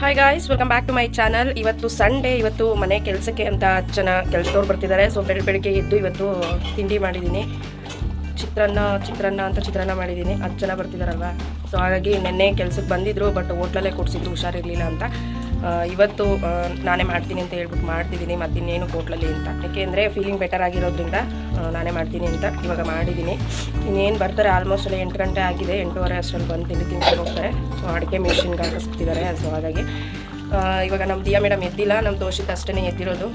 Hi guys, welcome back to my channel. ಇವತ್ತು Sunday. ಇವತ್ತು ಮನೆ ಕೆಲಸಕ್ಕೆ ಅಂತ ಜನ ಕೆಲಸದವ್ರು ಬರ್ತಿದ್ದಾರೆ. ಸೊ ಬೆಳಗ್ಗೆ ಎದ್ದು ಇವತ್ತು ತಿಂಡಿ ಮಾಡಿದ್ದೀನಿ. ಚಿತ್ರಾನ್ನ ಮಾಡಿದ್ದೀನಿ. 10 ಜನ ಬರ್ತಿದ್ದಾರಲ್ವ. ಸೊ ಹಾಗಾಗಿ ನೆನ್ನೆ ಕೆಲಸಕ್ಕೆ ಬಂದಿದ್ರು, ಬಟ್ ಹೋಟ್ಲಲ್ಲೇ ಕೊಡಿಸಿದ್ರು, ಹುಷಾರಿರಲಿಲ್ಲ ಅಂತ. ಇವತ್ತು ನಾನೇ ಮಾಡ್ತೀನಿ ಅಂತ ಹೇಳ್ಬಿಟ್ಟು ಮಾಡ್ತಿದ್ದೀನಿ. ಮತ್ತಿನ್ನೇನು ಹೋಟ್ಲಲ್ಲಿ ಅಂತ, ಯಾಕೆಂದರೆ ಫೀಲಿಂಗ್ ಬೆಟರ್ ಆಗಿರೋದ್ರಿಂದ ನಾನೇ ಮಾಡ್ತೀನಿ ಅಂತ ಇವಾಗ ಮಾಡಿದ್ದೀನಿ. ಇನ್ನೇನು ಬರ್ತಾರೆ, ಆಲ್ಮೋಸ್ಟ್ ಎಲ್ಲ 8 ಗಂಟೆ ಆಗಿದೆ. 8:15 ಅಷ್ಟರಲ್ಲಿ ಬಂದು ತಿಂಡಿ ಹೋಗ್ತಾರೆ. ಸೊ ಅಡುಗೆ ಮಿಷಿನ್ಗೆ ಹಾಕಿಸ್ತಿದ್ದಾರೆ. ಸೊ ಹಾಗಾಗಿ ಇವಾಗ ನಮ್ಮ ದಿಯಾ ಮೇಡಮ್ ಎದ್ದಿಲ್ಲ, ನಮ್ಮ ತೋಷಿತ್ ಅಷ್ಟೇ ಎದ್ದಿರೋದು.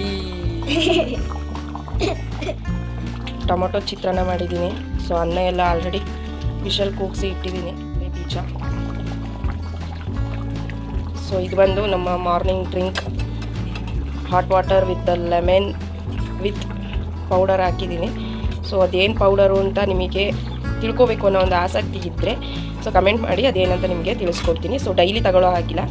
ಈ ಟೊಮೊಟೊ ಚಿತ್ರಾನ್ನ ಮಾಡಿದ್ದೀನಿ. ಸೊ ಅನ್ನ ಎಲ್ಲ ಆಲ್ರೆಡಿ ವಿಷಲ್ ಕೂಗಿಸಿ ಇಟ್ಟಿದ್ದೀನಿ. ಬೀಜ. ಸೊ ಇದು ಬಂದು ನಮ್ಮ morning drink, hot water with lemon with powder ಹಾಕಿದ್ದೀನಿ. ಸೊ ಅದೇನು ಪೌಡರು ಅಂತ ನಿಮಗೆ ತಿಳ್ಕೊಬೇಕು ಅನ್ನೋ ಒಂದು ಆಸಕ್ತಿ ಇದ್ದರೆ ಸೊ ಕಮೆಂಟ್ ಮಾಡಿ, ಅದೇನಂತ ನಿಮಗೆ ತಿಳಿಸ್ಕೊಡ್ತೀನಿ. ಸೊ ಡೈಲಿ ತಗೊಳ್ಳೋ ಹಾಕಿಲ್ಲ,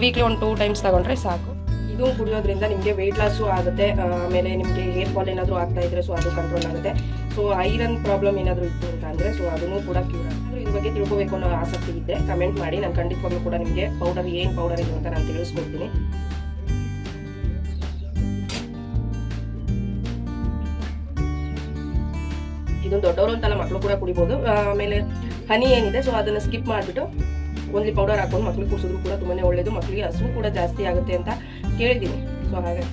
ವೀಕ್ಲಿ 1-2 ಟೈಮ್ಸ್ ತಗೊಂಡ್ರೆ ಸಾಕು. ಇದು ಕುಡಿಯೋದ್ರಿಂದ ನಿಮಗೆ ವೆಯ್ಟ್ ಲಾಸು ಆಗುತ್ತೆ. ಆಮೇಲೆ ನಿಮಗೆ ಹೇರ್ ಫಾಲ್ ಏನಾದರೂ ಆಗ್ತಾ ಇದ್ದರೆ ಸೊ ಅದು ಕಂಟ್ರೋಲ್ ಆಗುತ್ತೆ. ಸೊ ಐರನ್ ಪ್ರಾಬ್ಲಮ್ ಏನಾದರೂ ಇತ್ತು ಅಂತ ಅಂದರೆ ಸೊ ಅದನ್ನು ಕೂಡ ಕ್ಯೂರ್ ಆಗುತ್ತೆ. ಇದ್ರ ಬಗ್ಗೆ ತಿಳ್ಕೊಬೇಕು ಅನ್ನೋ ಆಸಕ್ತಿ ಇದ್ದರೆ ಕಮೆಂಟ್ ಮಾಡಿ, ನಾನು ಖಂಡಿತವಾಗ್ಲೂ ಕೂಡ ನಿಮಗೆ ಪೌಡರ್ ಏನು ಪೌಡರ್ ಇದೆ ಅಂತ ನಾನು ತಿಳಿಸ್ಕೊಡ್ತೀನಿ. ಇದು ದೊಡ್ಡವರು ಅಂತಲ್ಲ, ಮಕ್ಕಳು ಕೂಡ ಕುಡಿಬೋದು. ಆಮೇಲೆ ಹನಿ ಏನಿದೆ ಸೊ ಅದನ್ನು ಸ್ಕಿಪ್ ಮಾಡಿಬಿಟ್ಟು ಓನ್ಲಿ ಪೌಡರ್ ಹಾಕೊಂಡು ಮಕ್ಳಿಗೆ ಕುಡಿಸಿದ್ರು ಕೂಡ ತುಂಬಾ ಒಳ್ಳೆಯದು. ಮಕ್ಕಳಿಗೆ ಹಸು ಕೂಡ ಜಾಸ್ತಿ ಆಗುತ್ತೆ ಅಂತ ಕೇಳಿದ್ದೀನಿ. ಸೊ ಹಾಗೆ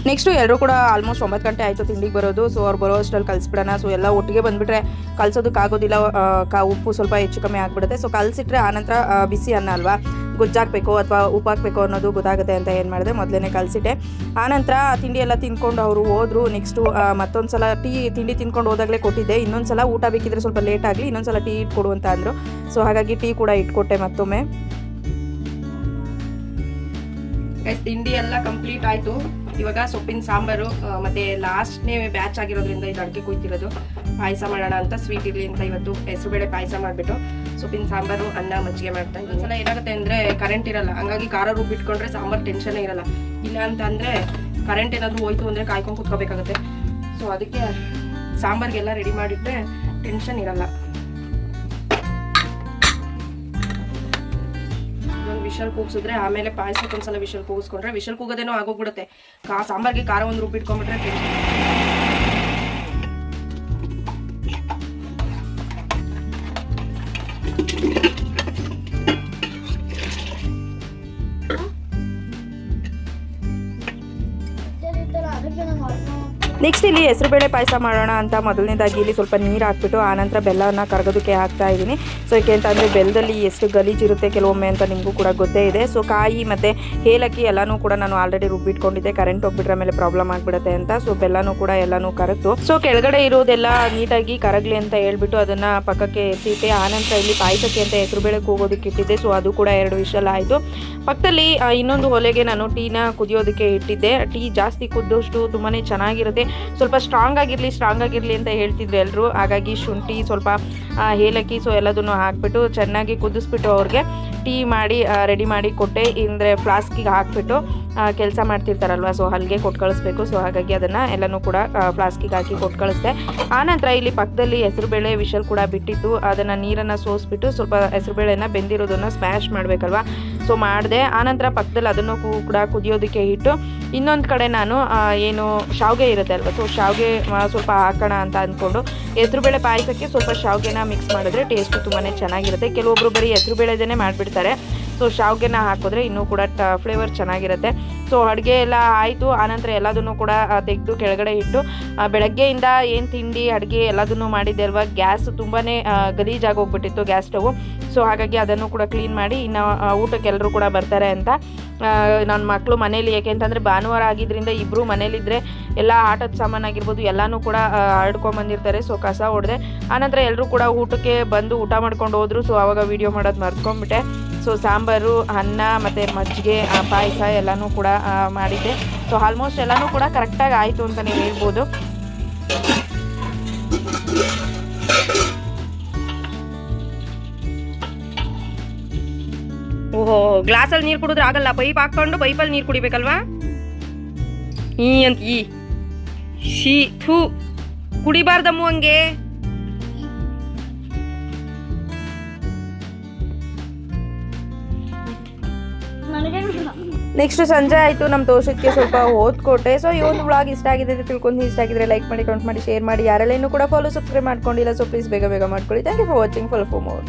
ನೆಕ್ಸ್ಟು ಎಲ್ಲರೂ ಕೂಡ ಆಲ್ಮೋಸ್ಟ್ 9 ಗಂಟೆ ಆಯಿತು ತಿಂಡಿಗೆ ಬರೋದು. ಸೊ ಅವ್ರು ಬರೋ ಅಷ್ಟರಲ್ಲಿ ಕಲಿಸ್ಬಿಡೋಣ. ಸೊ ಎಲ್ಲ ಒಟ್ಟಿಗೆ ಬಂದುಬಿಟ್ರೆ ಕಲಿಸೋದಕ್ಕಾಗೋದಿಲ್ಲ, ಉಪ್ಪು ಸ್ವಲ್ಪ ಹೆಚ್ಚು ಕಮ್ಮಿ ಆಗಿಬಿಡುತ್ತೆ. ಸೊ ಕಲಿಸಿಟ್ರೆ ಆನಂತರ ಬಿಸಿ ಅನ್ನ ಅಲ್ವಾ, ಗೊಜ್ಜಾಕಬೇಕು ಅಥವಾ ಉಪ್ಪು ಹಾಕಬೇಕು ಅನ್ನೋದು ಗೊತ್ತಾಗುತ್ತೆ ಅಂತ ಏನು ಮಾಡಿದೆ, ಮೊದಲೇ ಕಲಿಸಿಟ್ಟೆ. ಆನಂತರ ತಿಂಡಿ ಎಲ್ಲ ತಿಂದ್ಕೊಂಡು ಅವರು ಹೋದರು. ನೆಕ್ಸ್ಟು ಮತ್ತೊಂದು ಸಲ ತಿಂಡಿ ತಿಂದ್ಕೊಂಡು ಹೋದಾಗಲೇ ಕೊಟ್ಟಿದ್ದೆ. ಇನ್ನೊಂದು ಸಲ ಊಟ ಬೇಕಿದ್ರೆ ಸ್ವಲ್ಪ ಲೇಟ್ ಆಗಲಿ, ಇನ್ನೊಂದು ಸಲ ಟೀ ಇಟ್ಕೊಡು ಅಂತ ಅಂದರು. ಸೊ ಹಾಗಾಗಿ ಟೀ ಕೂಡ ಇಟ್ಕೊಟ್ಟೆ ಮತ್ತೊಮ್ಮೆ. ತಿಂಡಿ ಎಲ್ಲ ಕಂಪ್ಲೀಟ್ ಆಯಿತು. ಇವಾಗ ಸೊಪ್ಪಿನ ಸಾಂಬಾರು ಮತ್ತು ಲಾಸ್ಟ್ನೇ ಬ್ಯಾಚ್ ಆಗಿರೋದ್ರಿಂದ ಇದು ಅಡಿಕೆ ಕುಯ್ತಿರೋದು. ಪಾಯಸ ಮಾಡೋಣ ಅಂತ, ಸ್ವೀಟ್ ಇರಲಿ ಅಂತ ಇವತ್ತು ಹೆಸರುಬೇಳೆ ಪಾಯಸ ಮಾಡಿಬಿಟ್ಟು ಸೊಪ್ಪಿನ ಸಾಂಬಾರು, ಅನ್ನ, ಮಜ್ಜಿಗೆ ಮಾಡ್ತಾ ಇದ್ದೀನಿ. ಒಂದ್ಸಲ ಏನಾಗುತ್ತೆ ಅಂದರೆ ಕರೆಂಟ್ ಇರಲ್ಲ, ಹಂಗಾಗಿ ಖಾರ ರುಬ್ಬಿಟ್ಕೊಂಡ್ರೆ ಸಾಂಬಾರು ಟೆನ್ಷನ್ನೇ ಇರಲ್ಲ. ಇಲ್ಲ ಅಂತ ಅಂದರೆ ಕರೆಂಟ್ ಏನಾದರೂ ಹೋಯ್ತು ಅಂದರೆ ಕಾಯ್ಕೊಂಡು ಕುತ್ಕೋಬೇಕಾಗುತ್ತೆ. ಸೊ ಅದಕ್ಕೆ ಸಾಂಬಾರಿಗೆಲ್ಲ ರೆಡಿ ಮಾಡಿಟ್ರೆ ಟೆನ್ಷನ್ ಇರಲ್ಲ. ವಿಷಲ್ ಕೂಗಿಸಿದ್ರೆ ಆಮೇಲೆ ಪಾಯಸಕ್ಕೆ ಒಂದ್ಸಲ ವಿಷಲ್ ಕೂಗಿಸ್ಕೊಂಡ್ರೆ ವಿಷಲ್ ಕೂಗೋದೇನೋ ಆಗೋಗ್ಬಿಡುತ್ತೆ. ಸಾಂಬಾರ್ಗೆ ಖಾರ ಒಂದು ರುಬ್ಬಿಟ್ಕೊಂಡ್ಬಿಟ್ರೆ ನೆಕ್ಸ್ಟ್ ಇಲ್ಲಿ ಹೆಸರುಬೇಳೆ ಪಾಯಸ ಮಾಡೋಣ ಅಂತ ಮೊದಲನೇದಾಗಿ ಇಲ್ಲಿ ಸ್ವಲ್ಪ ನೀರು ಹಾಕ್ಬಿಟ್ಟು ಆನಂತರ ಬೆಲ್ಲವನ್ನು ಕರಗೋದಕ್ಕೆ ಹಾಕ್ತಾ ಇದ್ದೀನಿ. ಸೊ ಏಕೆ ಅಂತಂದರೆ ಬೆಲ್ಲದಲ್ಲಿ ಎಷ್ಟು ಗಲೀಜಿರುತ್ತೆ ಕೆಲವೊಮ್ಮೆ ಅಂತ ನಿಮಗೂ ಕೂಡ ಗೊತ್ತೇ ಇದೆ. ಸೊ ಕಾಯಿ ಮತ್ತು ಏಲಕ್ಕಿ ಎಲ್ಲನೂ ಕೂಡ ನಾನು ಆಲ್ರೆಡಿ ರುಬ್ಬಿಟ್ಕೊಂಡಿದ್ದೆ, ಕರೆಂಟ್ ಹೋಗ್ಬಿಟ್ರೆ ಮೇಲೆ ಪ್ರಾಬ್ಲಮ್ ಆಗಿಬಿಡುತ್ತೆ ಅಂತ. ಸೊ ಬೆಲ್ಲನೂ ಕೂಡ ಎಲ್ಲನೂ ಕರಗ್ತು. ಸೊ ಕೆಳಗಡೆ ಇರೋದೆಲ್ಲ ನೀಟಾಗಿ ಕರಗಲಿ ಅಂತ ಹೇಳ್ಬಿಟ್ಟು ಅದನ್ನು ಪಕ್ಕಕ್ಕೆ ಎತ್ತಿಟ್ಟೆ. ಆನಂತರ ಇಲ್ಲಿ ಪಾಯಸಕ್ಕೆ ಅಂತ ಹೆಸರುಬೇಳೆ ಕೂಗೋದಕ್ಕೆ ಇಟ್ಟಿದ್ದೆ. ಸೊ ಅದು ಕೂಡ 2 ವಿಷಲ್ ಆಯಿತು. ಪಕ್ಕದಲ್ಲಿ ಇನ್ನೊಂದು ಒಲೆಗೆ ನಾನು ಟೀನ ಕುದಿಯೋದಕ್ಕೆ ಇಟ್ಟಿದ್ದೆ. ಟೀ ಜಾಸ್ತಿ ಕುದ್ದಷ್ಟು ತುಂಬಾ ಚೆನ್ನಾಗಿರುತ್ತೆ. ಸ್ವಲ್ಪ ಸ್ಟ್ರಾಂಗ್ ಆಗಿರಲಿ ಅಂತ ಹೇಳ್ತಿದ್ರು ಎಲ್ಲರೂ. ಹಾಗಾಗಿ ಶುಂಠಿ, ಸ್ವಲ್ಪ ಏಲಕ್ಕಿ, ಸೊ ಎಲ್ಲದನ್ನು ಹಾಕ್ಬಿಟ್ಟು ಚೆನ್ನಾಗಿ ಕುದಿಸ್ಬಿಟ್ಟು ಅವ್ರಿಗೆ ಟೀ ಮಾಡಿ ರೆಡಿ ಮಾಡಿ ಕೊಟ್ಟೆ. ಅಂದರೆ ಫ್ಲಾಸ್ಕಿಗೆ ಹಾಕ್ಬಿಟ್ಟು ಕೆಲಸ ಮಾಡ್ತಿರ್ತಾರಲ್ವ, ಸೊ ಅಲ್ಲಿಗೆ ಕೊಟ್ಟು ಕಳಿಸ್ಬೇಕು. ಸೊ ಹಾಗಾಗಿ ಅದನ್ನು ಎಲ್ಲನೂ ಕೂಡ ಫ್ಲಾಸ್ಕಿಗೆ ಹಾಕಿ ಕೊಟ್ಟು ಕಳಿಸ್ದೆ. ಆನಂತರ ಇಲ್ಲಿ ಪಕ್ಕದಲ್ಲಿ ಹೆಸರುಬೇಳೆ ವಿಷಲ್ ಕೂಡ ಬಿಟ್ಟಿತ್ತು. ಅದನ್ನು ನೀರನ್ನು ಸೋಸಿಬಿಟ್ಟು ಸ್ವಲ್ಪ ಹೆಸರುಬೇಳೆನ ಬೆಂದಿರೋದನ್ನು ಸ್ಮ್ಯಾಶ್ ಮಾಡಬೇಕಲ್ವ, ಸೊ ಮಾಡಿದೆ. ಆನಂತರ ಪಕ್ಕದಲ್ಲಿ ಅದನ್ನು ಕೂಡ ಕುದಿಯೋದಕ್ಕೆ ಇಟ್ಟು ಇನ್ನೊಂದು ಕಡೆ ನಾನು ಏನು ಶಾವಿಗೆ ಇರುತ್ತೆ ಅಲ್ವ, ಸೊ ಶಾವಿಗೆ ಸ್ವಲ್ಪ ಹಾಕೋಣ ಅಂತ ಅಂದ್ಕೊಂಡು ಹೆಸರುಬೇಳೆ ಪಾಯಸಕ್ಕೆ ಸ್ವಲ್ಪ ಶಾವಿಗೆನ ಮಿಕ್ಸ್ ಮಾಡಿದ್ರೆ ಟೇಸ್ಟು ತುಂಬಾ ಚೆನ್ನಾಗಿರುತ್ತೆ. ಕೆಲವೊಬ್ಬರು ಬರೀ ಹೆಸರುಬೇಳೆದೇ ಮಾಡಿಬಿಡ್ತಾರೆ. ಸೊ ಶಾವಿಗೆನ ಹಾಕಿದ್ರೆ ಇನ್ನೂ ಕೂಡ ಫ್ಲೇವರ್ ಚೆನ್ನಾಗಿರುತ್ತೆ. ಸೊ ಅಡುಗೆ ಎಲ್ಲ ಆಯಿತು. ಆನಂತರ ಎಲ್ಲದನ್ನು ಕೂಡ ತೆಗೆದು ಕೆಳಗಡೆ ಇಟ್ಟು ಬೆಳಗ್ಗೆಯಿಂದ ಏನು ತಿಂಡಿ ಅಡುಗೆ ಎಲ್ಲದನ್ನು ಮಾಡಿದ್ದೆ ಅಲ್ವ, ಗ್ಯಾಸ್ ತುಂಬಾ ಗಲೀಜಾಗಿ ಹೋಗ್ಬಿಟ್ಟಿತ್ತು ಗ್ಯಾಸ್ ಸ್ಟವ್. ಸೊ ಹಾಗಾಗಿ ಅದನ್ನು ಕೂಡ ಕ್ಲೀನ್ ಮಾಡಿ ಇನ್ನು ಊಟಕ್ಕೆ ಎಲ್ಲರೂ ಕೂಡ ಬರ್ತಾರೆ ಅಂತ ನನ್ನ ಮಕ್ಕಳು ಮನೇಲಿ, ಏಕೆ ಅಂತಂದರೆ ಭಾನುವಾರ ಆಗಿದ್ದರಿಂದ ಇಬ್ಬರು ಮನೇಲಿದ್ದರೆ ಎಲ್ಲ ಆಟದ ಸಾಮಾನಾಗಿರ್ಬೋದು ಎಲ್ಲನೂ ಕೂಡ ಹರಡ್ಕೊಂಬಂದಿರ್ತಾರೆ. ಸೊ ಕಸ ಹೊಡೆದೆ. ಆನಂತರ ಎಲ್ಲರೂ ಕೂಡ ಊಟಕ್ಕೆ ಬಂದು ಊಟ ಮಾಡ್ಕೊಂಡು ಹೋದರು. ಸೊ ಆವಾಗ ವೀಡಿಯೋ ಮಾಡೋದು ಮರ್ತ್ಕೊಂಡ್ಬಿಟ್ಟೆ. ಸೊ ಸಾಂಬಾರು, ಅನ್ನ ಮತ್ತು ಮಜ್ಜಿಗೆ, ಪಾಯಸ ಎಲ್ಲನೂ ಕೂಡ ಮಾಡಿದ್ದೆ. ಸೊ ಆಲ್ಮೋಸ್ಟ್ ಎಲ್ಲನೂ ಕೂಡ ಕರೆಕ್ಟಾಗಿ ಆಯಿತು ಅಂತ ನೀವು ಹೇಳ್ಬೋದು. ಓಹೋ, ಗ್ಲಾಸಲ್ಲಿ ನೀರು ಕುಡಿದ್ರೆ ಆಗಲ್ಲ, ಪೈಪ್ ಹಾಕ್ಕೊಂಡು ಪೈಪಲ್ಲಿ ನೀರು ಕುಡಿಬೇಕಲ್ವಾ? ಈ ಅಂತ ಈ ಶೀ ಥೂ ಕುಡಿಬಾರ್ದಮ್ಮು ಹಂಗೆ. ನೆಕ್ಸ್ಟ್ ಸಂಜೆ ಆಯಿತು, ನಮ್ಮ ತೋಷಕ್ಕೆ ಸ್ವಲ್ಪ ಓದ್ಕೊಟ್ಟೆ. ಸೊ ಈ ಒಂದು ವ್ಲಾಗ್ ಇಷ್ಟ ಆಗಿದೆ ಅಂತ ತಿಳ್ಕೊಂಡು, ಇಷ್ಟ ಆಗಿದ್ರೆ ಲೈಕ್ ಮಾಡಿ, ಕಮೆಂಟ್ ಮಾಡಿ, ಶೇರ್ ಮಾಡಿ. ಯಾರೆಲ್ಲ ಇನ್ನೂ ಕೂಡ ಫಾಲೋ ಸಬ್ಸ್ಕ್ರೈಬ್ ಮಾಡ್ಕೊಂಡಿಲ್ಲ, ಸೊ ಪ್ಲೀಸ್ ಬೇಗ ಮಾಡ್ಕೊಳ್ಳಿ. Thank you for watching. Follow for more.